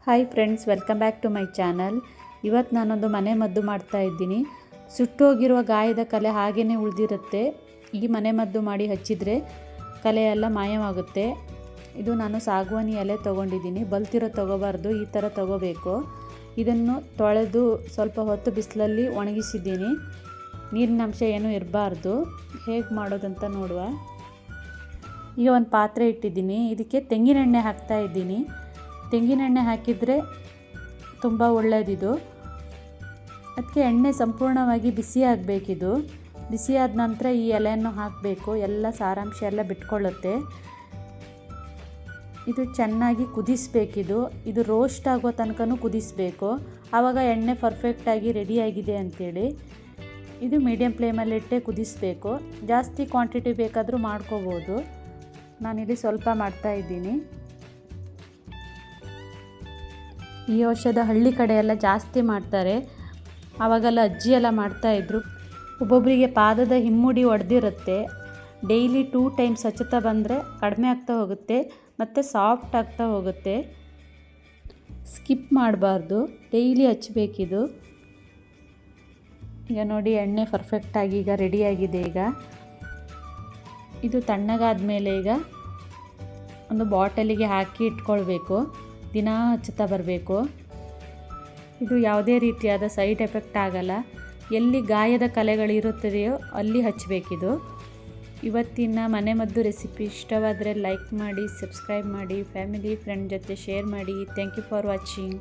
Hi friends, welcome back to my channel. ಇವತ್ತು ನಾನೊಂದು ಮನೆ ಮದ್ದು ಮಾಡ್ತಾ ಇದ್ದೀನಿ. ಸುಟ್ಟೋಗಿರುವ ಗಾಯದ ಕಲೆ ಹಾಗೇ ಉಳಿದಿರುತ್ತೆ. ಈ ಮನೆ ಮದ್ದು ಮಾಡಿ ಹಚ್ಚಿದರೆ ಕಲೆ ಎಲ್ಲ ಮಾಯವಾಗುತ್ತೆ. ಇದು ನಾನು ಸಾಗವಾನಿ ಎಲೆ ತೊಗೊಂಡಿದ್ದೀನಿ. ಬಲ್ತಿರೋ ತೊಗೋಬಾರ್ದು, ಈ ಥರ ತೊಗೋಬೇಕು. ಇದನ್ನು ತೊಳೆದು ಸ್ವಲ್ಪ ಹೊತ್ತು ಬಿಸಿಲಲ್ಲಿ ಒಣಗಿಸಿದ್ದೀನಿ. ನೀರಿನ ಅಂಶ ಏನೂ ಇರಬಾರ್ದು. ಹೇಗೆ ಮಾಡೋದಂತ ನೋಡುವ. ಈಗ ಒಂದು ಪಾತ್ರೆ ಇಟ್ಟಿದ್ದೀನಿ. ಇದಕ್ಕೆ ತೆಂಗಿನೆಣ್ಣೆ ಹಾಕ್ತಾ ಇದ್ದೀನಿ. ತೆಂಗಿನೆಣ್ಣೆ ಹಾಕಿದರೆ ತುಂಬ ಒಳ್ಳೆಯದಿದು. ಅದಕ್ಕೆ ಎಣ್ಣೆ ಸಂಪೂರ್ಣವಾಗಿ ಬಿಸಿ ಆಗಬೇಕಿದು. ಬಿಸಿಯಾದ ನಂತರ ಈ ಎಲೆಯನ್ನು ಹಾಕಬೇಕು. ಎಲ್ಲ ಸಾರಾಂಶ ಎಲ್ಲ ಬಿಟ್ಕೊಳ್ಳುತ್ತೆ. ಇದು ಚೆನ್ನಾಗಿ ಕುದಿಸಬೇಕಿದು. ಇದು ರೋಸ್ಟ್ ಆಗೋ ತನಕನೂ ಕುದಿಸಬೇಕು. ಆವಾಗ ಎಣ್ಣೆ ಪರ್ಫೆಕ್ಟಾಗಿ ರೆಡಿಯಾಗಿದೆ ಅಂಥೇಳಿ. ಇದು ಮೀಡಿಯಮ್ ಫ್ಲೇಮಲ್ಲಿಟ್ಟೆ ಕುದಿಸಬೇಕು. ಜಾಸ್ತಿ ಕ್ವಾಂಟಿಟಿ ಬೇಕಾದರೂ ಮಾಡ್ಕೋಬೋದು. ನಾನಿಲ್ಲಿ ಸ್ವಲ್ಪ ಮಾಡ್ತಾಯಿದ್ದೀನಿ. ಈ ಔಷಧ ಹಳ್ಳಿ ಕಡೆ ಎಲ್ಲ ಜಾಸ್ತಿ ಮಾಡ್ತಾರೆ. ಆವಾಗೆಲ್ಲ ಅಜ್ಜಿ ಎಲ್ಲ ಮಾಡ್ತಾಯಿದ್ರು. ಒಬ್ಬೊಬ್ಬರಿಗೆ ಪಾದದ ಹಿಮ್ಮುಡಿ ಒಡೆದಿರುತ್ತೆ. ಡೈಲಿ 2 ಟೈಮ್ಸ್ ಹಚ್ಚುತ್ತಾ ಬಂದರೆ ಕಡಿಮೆ ಆಗ್ತಾ ಹೋಗುತ್ತೆ ಮತ್ತು ಸಾಫ್ಟ್ ಆಗ್ತಾ ಹೋಗುತ್ತೆ. ಸ್ಕಿಪ್ ಮಾಡಬಾರ್ದು, ಡೈಲಿ ಹಚ್ಚಬೇಕಿದು. ಈಗ ನೋಡಿ, ಎಣ್ಣೆ ಪರ್ಫೆಕ್ಟಾಗಿ ಈಗ ರೆಡಿಯಾಗಿದೆ. ಈಗ ಇದು ತಣ್ಣಗಾದ ಮೇಲೆ ಈಗ ಒಂದು ಬಾಟಲಿಗೆ ಹಾಕಿ ಇಟ್ಕೊಳ್ಬೇಕು. ದಿನ ಹಚ್ಚುತ್ತಾ ಬರಬೇಕು. ಇದು ಯಾವುದೇ ರೀತಿಯಾದ ಸೈಡ್ ಎಫೆಕ್ಟ್ ಆಗಲ್ಲ. ಎಲ್ಲಿ ಗಾಯದ ಕಲೆಗಳಿರುತ್ತದೆಯೋ ಅಲ್ಲಿ ಹಚ್ಚಬೇಕಿದು. ಇವತ್ತಿನ ಮನೆಮದ್ದು ರೆಸಿಪಿ ಇಷ್ಟವಾದರೆ ಲೈಕ್ ಮಾಡಿ, ಸಬ್ಸ್ಕ್ರೈಬ್ ಮಾಡಿ, ಫ್ಯಾಮಿಲಿ ಫ್ರೆಂಡ್ ಜೊತೆ ಶೇರ್ ಮಾಡಿ. Thank you for watching.